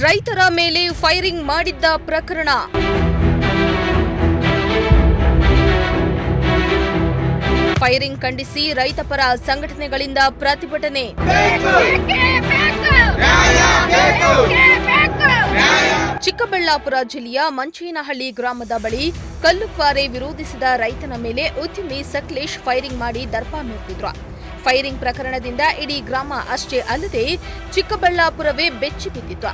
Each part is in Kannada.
ರೈತರ ಮೇಲೆ ಫೈರಿಂಗ್ ಮಾಡಿದ್ದ ಪ್ರಕರಣ. ಫೈರಿಂಗ್ ಖಂಡಿಸಿ ರೈತಪರ ಸಂಘಟನೆಗಳಿಂದ ಪ್ರತಿಭಟನೆ. ಚಿಕ್ಕಬಳ್ಳಾಪುರ ಜಿಲ್ಲೆಯ ಮಂಚೇನಹಳ್ಳಿ ಗ್ರಾಮದ ಬಳಿ ಕಲ್ಲುಕ್ವಾರೆ ವಿರೋಧಿಸಿದ ರೈತನ ಮೇಲೆ ಉದ್ಯಮಿ ಸಕ್ಲೇಶ್ ಫೈರಿಂಗ್ ಮಾಡಿ ದರ್ಪ ಮೆರೆದಿದ್ರು. ಫೈರಿಂಗ್ ಪ್ರಕರಣದಿಂದ ಇಡೀ ಗ್ರಾಮ ಅಷ್ಟೇ ಅಲ್ಲದೆ ಚಿಕ್ಕಬಳ್ಳಾಪುರವೇ ಬೆಚ್ಚಿ ಬಿದ್ದಿತ್ತು.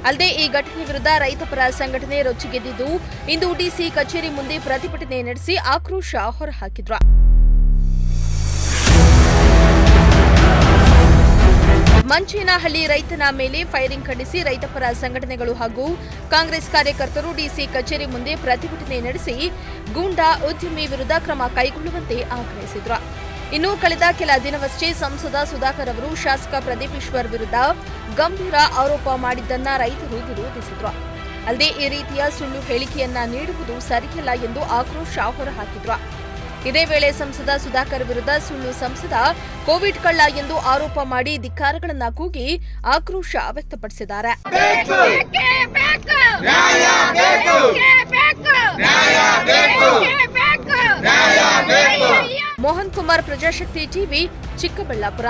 ಅಲ್ಲದೆ ಈ ಘಟನೆ ವಿರುದ್ಧ ರೈತಪರ ಸಂಘಟನೆ ರೊಚ್ಚಿಗೆದ್ದಿದ್ದು ಇಂದು ಡಿಸಿ ಕಚೇರಿ ಮುಂದೆ ಪ್ರತಿಭಟನೆ ನಡೆಸಿ ಆಕ್ರೋಶ ಹೊರಹಾಕಿದ್ರು. ಮಂಚೇನಹಳ್ಳಿ ರೈತನ ಮೇಲೆ ಫೈರಿಂಗ್ ಖಂಡಿಸಿ ರೈತಪರ ಸಂಘಟನೆಗಳು ಹಾಗೂ ಕಾಂಗ್ರೆಸ್ ಕಾರ್ಯಕರ್ತರು ಡಿಸಿ ಕಚೇರಿ ಮುಂದೆ ಪ್ರತಿಭಟನೆ ನಡೆಸಿ ಗೂಂಡಾ ಉದ್ಯಮಿ ವಿರುದ್ಧ ಕ್ರಮ ಕೈಗೊಳ್ಳುವಂತೆ ಆಗ್ರಹಿಸಿದ್ರು. ಇನ್ನು ಕಳೆದ ಕೆಲ ದಿನವಷ್ಟೇ ಸಂಸದ ಸುಧಾಕರ್ ಅವರು ಶಾಸಕ ಪ್ರದೀಪ್ ಈಶ್ವರ್ ವಿರುದ್ಧ ಗಂಭೀರ ಆರೋಪ ಮಾಡಿದ್ದನ್ನ ರೈತರು ವಿರೋಧಿಸಿದ್ರು. ಅಲ್ಲದೆ ಈ ರೀತಿಯ ಸುಳ್ಳು ಹೇಳಿಕೆಯನ್ನ ನೀಡುವುದು ಸರಿಯಲ್ಲ ಎಂದು ಆಕ್ರೋಶ ಹೊರಹಾಕಿದ್ರು. ಇದೇ ವೇಳೆ ಸಂಸದ ಸುಧಾಕರ್ ವಿರುದ್ಧ ಸುಳ್ಳು ಸಂಸದ ಕೋವಿಡ್ ಕಳ್ಳ ಎಂದು ಆರೋಪ ಮಾಡಿ ಧಿಕ್ಕಾರಗಳನ್ನ ಕೂಗಿ ಆಕ್ರೋಶ ವ್ಯಕ್ತಪಡಿಸಿದ್ದಾರೆ. ಮೋಹನ್ ಕುಮಾರ್, ಪ್ರಜಾಶಕ್ತಿ ಟಿವಿ, ಚಿಕ್ಕಬಳ್ಳಾಪುರ.